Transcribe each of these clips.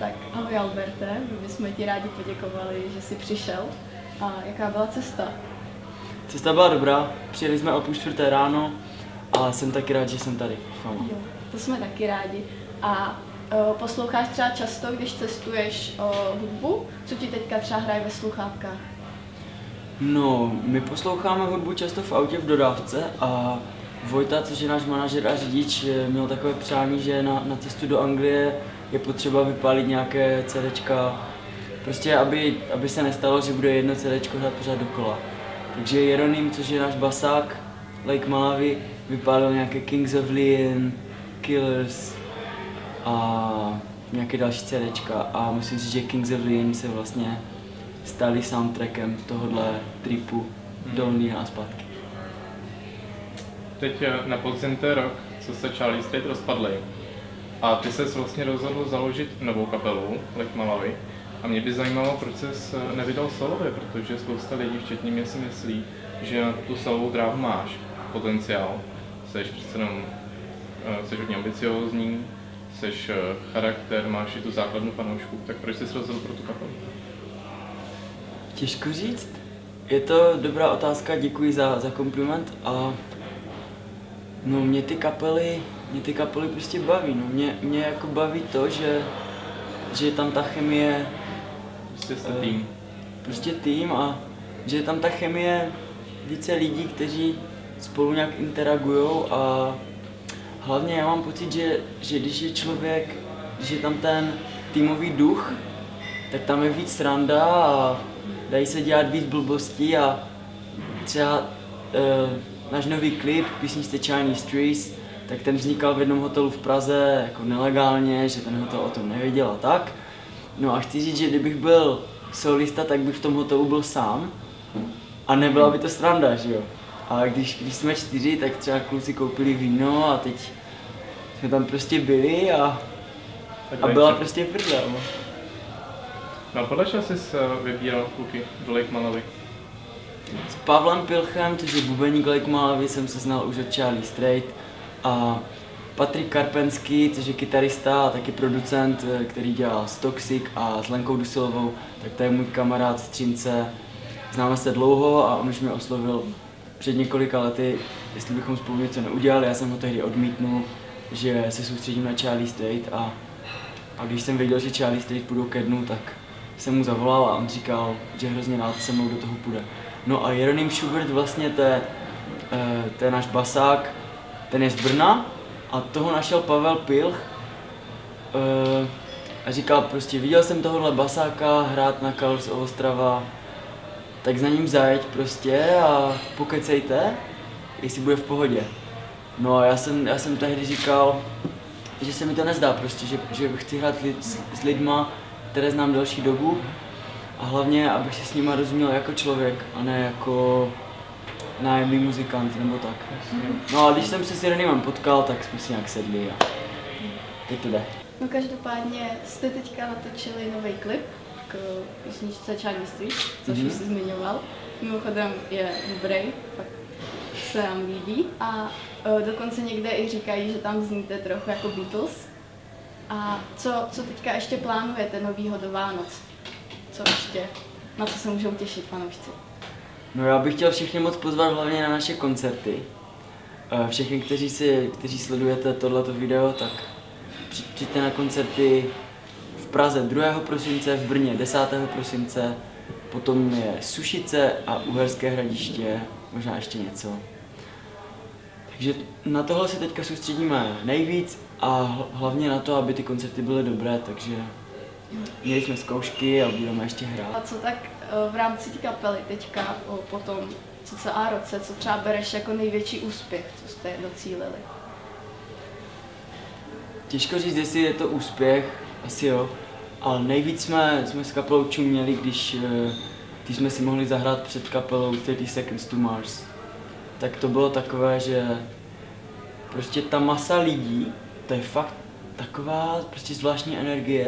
Tak ahoj Alberte, my bychom ti rádi poděkovali, že jsi přišel. A jaká byla cesta? Cesta byla dobrá, přijeli jsme o 3:30 ráno a jsem taky rád, že jsem tady. Jo, to jsme taky rádi. A posloucháš třeba často, když cestuješ hudbu? Co ti teďka třeba hraje ve sluchátkách? No, my posloucháme hudbu často v autě v dodávce a Vojta, což je náš manažer a řidič, měl takové přání, že na cestu do Anglie je potřeba vypálit nějaké CDčka, prostě aby se nestalo, že bude jedno CDčko hrát pořád dokola. Takže Jeroným, což je náš basák, Lake Malawi, vypálil nějaké Kings of Leon, Killers a nějaké další CDčka a musím říct, že Kings of Leon se vlastně stali soundtrackem tohohle tripu do Londýna a zpátky. Teď na podzim to je rok, co se Charlie Straight rozpadli. A ty ses vlastně rozhodl založit novou kapelu, Lake Malawi. A mě by zajímalo, proč ses nevydal solově, protože spousta lidí, včetně mě, si myslí, že na tu solovou dráhu máš potenciál. Seš přece jenom, seš hodně ambiciózní, seš charakter, máš i tu základnu fanoušků, tak proč jsi rozhodl pro tu kapelu? Těžko říct. Je to dobrá otázka, děkuji za kompliment a no mě ty kapely prostě baví, no mě jako baví to, že je tam ta chemie, prostě tým a že je tam ta chemie více lidí, kteří spolu nějak interagujou a hlavně já mám pocit, že když je člověk, když je tam ten týmový duch, tak tam je víc sranda a dají se dělat víc blbostí a třeba náš nový klip k písničce Chinese Trees, tak ten vznikal v jednom hotelu v Praze jako nelegálně, že ten hotel o tom nevěděl a tak. No a chci říct, že kdybych byl solista, tak bych v tom hotelu byl sám a nebyla by to sranda, že jo. A když jsme 4, tak třeba kluci koupili víno a teď jsme tam prostě byli a byla prostě prdel. No a podle čeho jsi vybíral kluky do Lake Malawi? S Pavlem Pilchem, což je bubeník Lake Malawi, jsem se znal už od Charlie Straight a Patrik Karpenský, což je kytarista a taky producent, který dělá s Toxic a s Lenkou Dusilovou, tak to je můj kamarád z Třince. Známe se dlouho a on už mě oslovil před několika lety, jestli bychom spolu něco neudělali. Já jsem ho tehdy odmítnul, že se soustředím na Charlie Straight a když jsem věděl, že Charlie Straight půjdou ke dnu, tak jsem mu zavolal a on říkal, že hrozně rád se mnou do toho půjde. No a Jeroným Schubert vlastně, to je náš basák, ten je z Brna a toho našel Pavel Pilch a říkal prostě, viděl jsem tohohle basáka hrát na Colors of Ostrava, tak za ním zajeď prostě a pokecejte, jestli bude v pohodě. No a já jsem tehdy říkal, že se mi to nezdá prostě, že chci hrát s lidma, které znám delší dobu a hlavně, abych si s nima rozuměl jako člověk a ne jako nájemný muzikant nebo tak. No a když jsem se s Jeronýmem potkal, tak jsme si nějak sedli a teď to jde. No každopádně jste teďka natočili nový klip k písničce Chinese Street, což už jsi zmiňoval. Mimochodem je dobrý, fakt se nám líbí a dokonce někde i říkají, že tam zníte trochu jako Beatles. A co teďka ještě plánujete novýho do Vánoc? Co ještě? Na co se můžou těšit fanoušci? No já bych chtěl všechny moc pozvat hlavně na naše koncerty. Všichni, kteří sledujete tohleto video, tak přijďte na koncerty v Praze 2. prosince, v Brně 10. prosince, potom je Sušice a Uherské Hradiště, možná ještě něco. Takže na tohle se teďka soustředíme nejvíc a hlavně na to, aby ty koncerty byly dobré, takže měli jsme zkoušky a budeme ještě hrát. A co tak v rámci té kapely teďka po tom cca roce, co třeba bereš jako největší úspěch, co jste docílili? Těžko říct, jestli je to úspěch, asi jo, ale nejvíc jsme s kapelou čuměli, když jsme si mohli zahrát před kapelou 30 Seconds to Mars. Tak to bylo takové, že prostě ta masa lidí, to je fakt taková prostě zvláštní energie,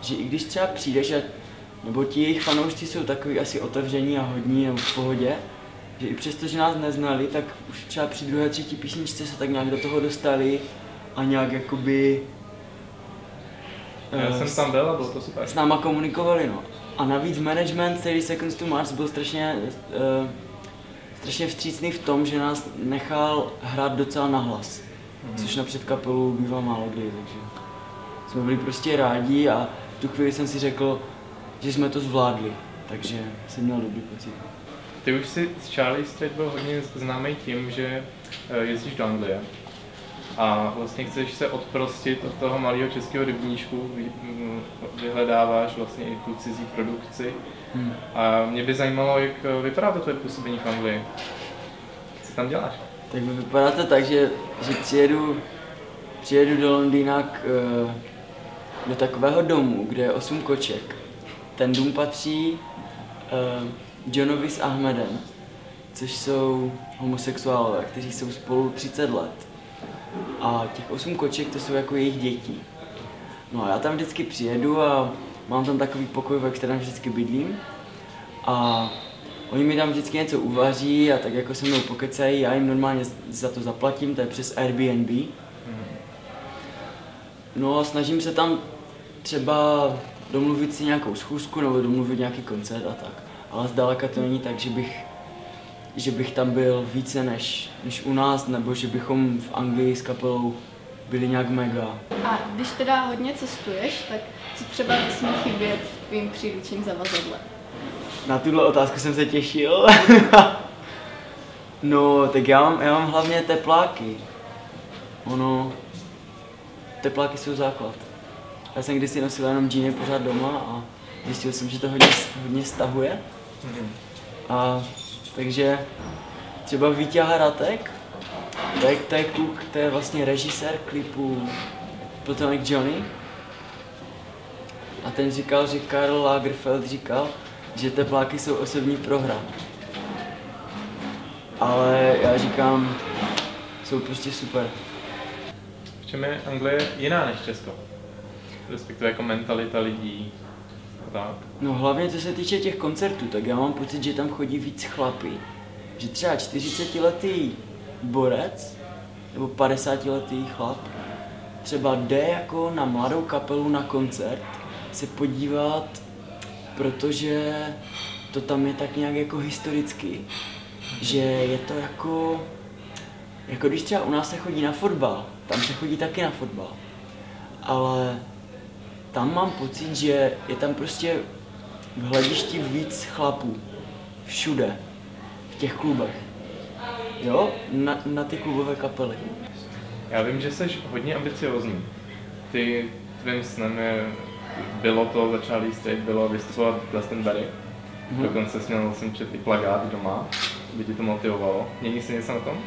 že i když třeba přijdeš, nebo ti jejich fanoušci jsou takový asi otevření a hodní nebo v pohodě, že i přesto, že nás neznali, tak už třeba při 2., 3. písničce se tak nějak do toho dostali a nějak jakoby Já jsem tam byl a bylo to super. S náma komunikovali, no. A navíc management 30 Seconds to Mars byl strašně vstřícný v tom, že nás nechal hrát docela nahlas. Což na předkapelu bývá málo kdy, takže jsme byli prostě rádi a v tu chvíli jsem si řekl, že jsme to zvládli, takže jsem měl dobrý pocit. Ty už si z Charlie Street byl hodně známý tím, že jezdíš do Anglie a vlastně chceš se odprostit od toho malého českého rybníčku, vyhledáváš vlastně i tu cizí produkci. A mě by zajímalo, jak vypadá to tvoje působení v Anglii. Co tam děláš? Tak vypadá to tak, že přijedu do Londýna do takového domu, kde je 8 koček. Ten dům patří Johnovi s Ahmedem, což jsou homosexuálové, kteří jsou spolu 30 let. A těch 8 koček to jsou jako jejich děti. No a já tam vždycky přijedu a mám tam takový pokoj, ve kterém vždycky bydlím. A oni mi tam vždycky něco uvaří a tak jako se mnou pokecají, já jim normálně za to zaplatím, to je přes Airbnb. No a snažím se tam třeba domluvit si nějakou schůzku nebo domluvit nějaký koncert a tak. Ale zdaleka to není tak, že bych tam byl více než u nás, nebo že bychom v Anglii s kapelou byli nějak mega. A když teda hodně cestuješ, tak co třeba nesmí chybět v tvým příručním zavazadle? Na tuhle otázku jsem se těšil. No, tak já mám hlavně tepláky. Tepláky jsou základ. Já jsem kdysi nosil jenom džíny pořád doma a zjistil jsem, že to hodně stahuje. Takže třeba Víťa Ratek, to je kluk, to je vlastně režisér klipu Platonic Johnny. A ten říkal, že Karl Lagerfeld říkal, že tepláky jsou osobní prohra. Ale já říkám, jsou prostě super. V čem je Anglie jiná než Česko? Respektive jako mentalita lidí a tak? No hlavně co se týče těch koncertů, tak já mám pocit, že tam chodí víc chlapí. Že třeba 40letý borec nebo 50letý chlap třeba jde jako na mladou kapelu na koncert se podívat, protože to tam je tak nějak jako historicky, že je to jako když třeba u nás se chodí na fotbal, tam se chodí taky na fotbal, ale tam mám pocit, že je tam prostě v hledišti víc chlapů, všude, v těch klubech, jo, na ty klubové kapely. Já vím, že jsi hodně ambiciózní. Tvým snem bylo to za Charlie Street, bylo vystupovat v Glastonbury. Dokonce jsem četl i plakát doma, by ti to motivovalo. Mění se něco na tom?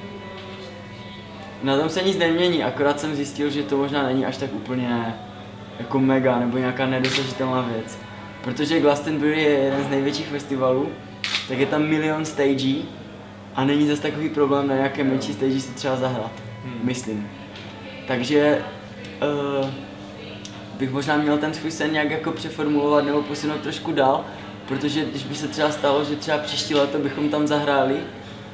Na tom se nic nemění, akorát jsem zjistil, že to možná není až tak úplně jako mega nebo nějaká nedosažitelná věc. Protože Glastonbury je jeden z největších festivalů, tak je tam milion stagí a není zase takový problém na nějaké menší stage si třeba zahrát, myslím. Takže bych možná měl ten svůj sen nějak jako přeformulovat nebo posunout trošku dál, protože když by se třeba stalo, že třeba příští léto bychom tam zahráli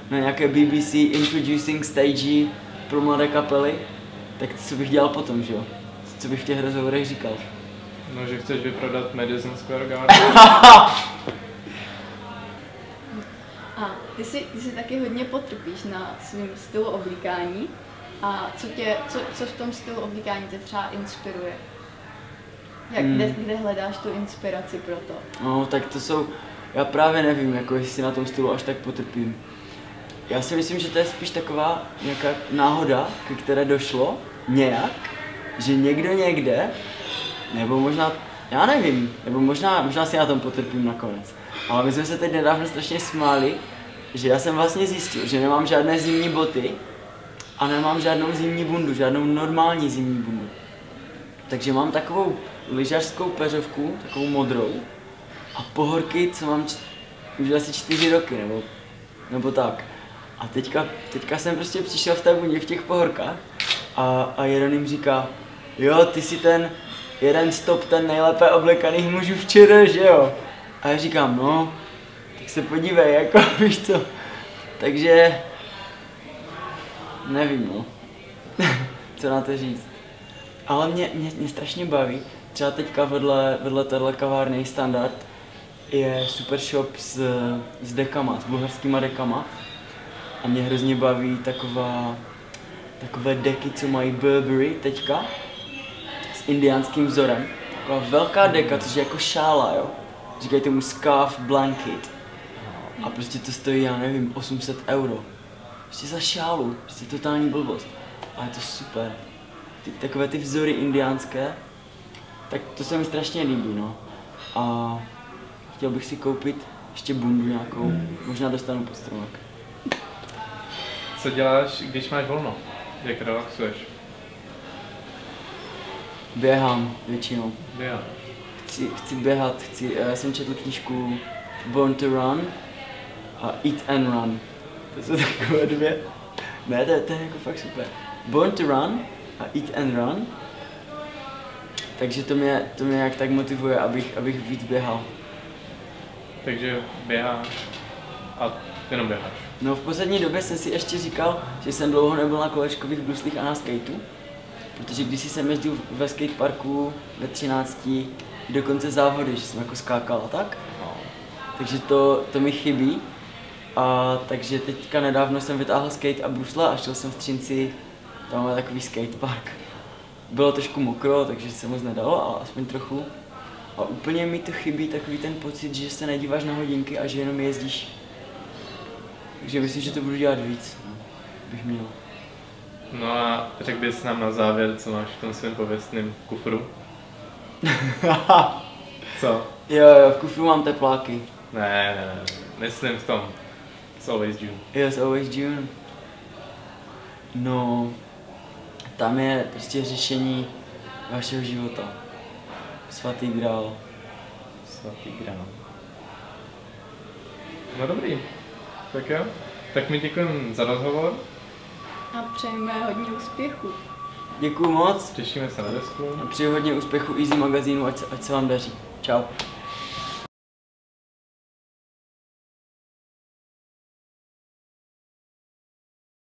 na nějaké BBC Introducing Stage pro mladé kapely, tak co bych dělal potom, že jo? Co bych v těch rozhovorech říkal? No, že chceš vyprodat Madison Square Garden. A ty si taky hodně potrpíš na svém stylu oblíkání. A co v tom stylu oblíkání tě třeba inspiruje? Kde hledáš tu inspiraci pro to? No, tak to jsou, já právě nevím, jako jestli na tom stylu až tak potrpím. Já si myslím, že to je spíš taková nějaká náhoda, ke které došlo nějak, že někdo někde, nebo možná, já nevím, nebo možná si na tom potrpím nakonec. Ale my jsme se teď nedávno strašně smáli, že já jsem vlastně zjistil, že nemám žádné zimní boty a nemám žádnou zimní bundu, žádnou normální zimní bundu. Takže mám takovou lyžařskou peřovku, takovou modrou a pohorky, co mám už asi 4 roky, nebo tak. A teďka jsem prostě přišel v té bundě v těch pohorkách a jeden jim říká, jo, ty jsi ten jeden stop, ten nejlépe oblekaných mužů včera, že jo? A já říkám, no, tak se podívej, jako, víš co. Takže, nevím, no, co na to říct. Ale mě strašně baví, třeba teďka vedle téhle kavárny Standard je super shop s dekama, s bulharskýma dekama. A mě hrozně baví takové deky, co mají Burberry teďka, s indiánským vzorem. Taková velká deka, což je jako šála, jo. Říkají tomu scarf blanket. A prostě to stojí, já nevím, 800 €. Prostě za šálu, prostě totální blbost. A je to super. Takové ty vzory indiánské, tak to se mi strašně líbí, no. A chtěl bych si koupit ještě bundu nějakou, možná dostanu pod stromek. Co děláš, když máš volno? Jak relaxuješ? Běhám většinou. Běháš. Chci běhat, já jsem četl knížku Born to Run a Eat and Run. To jsou takové dvě. Ne, to je jako fakt super. Born to Run a Eat and Run. Takže to mě jak tak motivuje, abych víc běhal. Takže běháš a jenom běháš. No v poslední době jsem si ještě říkal, že jsem dlouho nebyl na kolečkových bruslích a na skateu. Protože když jsem jezdil ve skateparku ve 13, dokonce závody, že jsem jako skákal a tak. Takže to mi chybí. A takže teďka nedávno jsem vytáhl skate a brusle a šel jsem v Třinci, tam máme takový skatepark. Bylo trošku mokro, takže se moc nedalo, ale aspoň trochu. A úplně mi to chybí takový ten pocit, že se nedíváš na hodinky a že jenom jezdíš. Takže myslím, že to budu dělat víc, bych měl. No a řekl bys nám na závěr, co máš v tom svém pověstném kufru? Co? Jo, v kufru mám tepláky. Ne, myslím v tom. It's always June. Yes, always June. No, tam je prostě řešení vašeho života. Svatý grál. Svatý grál. No dobrý. Tak jo. Tak mi děkujeme za rozhovor. A přejeme hodně úspěchu. Děkuju moc. Těšíme se na desku. A přeji hodně úspěchu Easy magazínu, ať se vám daří. Čau.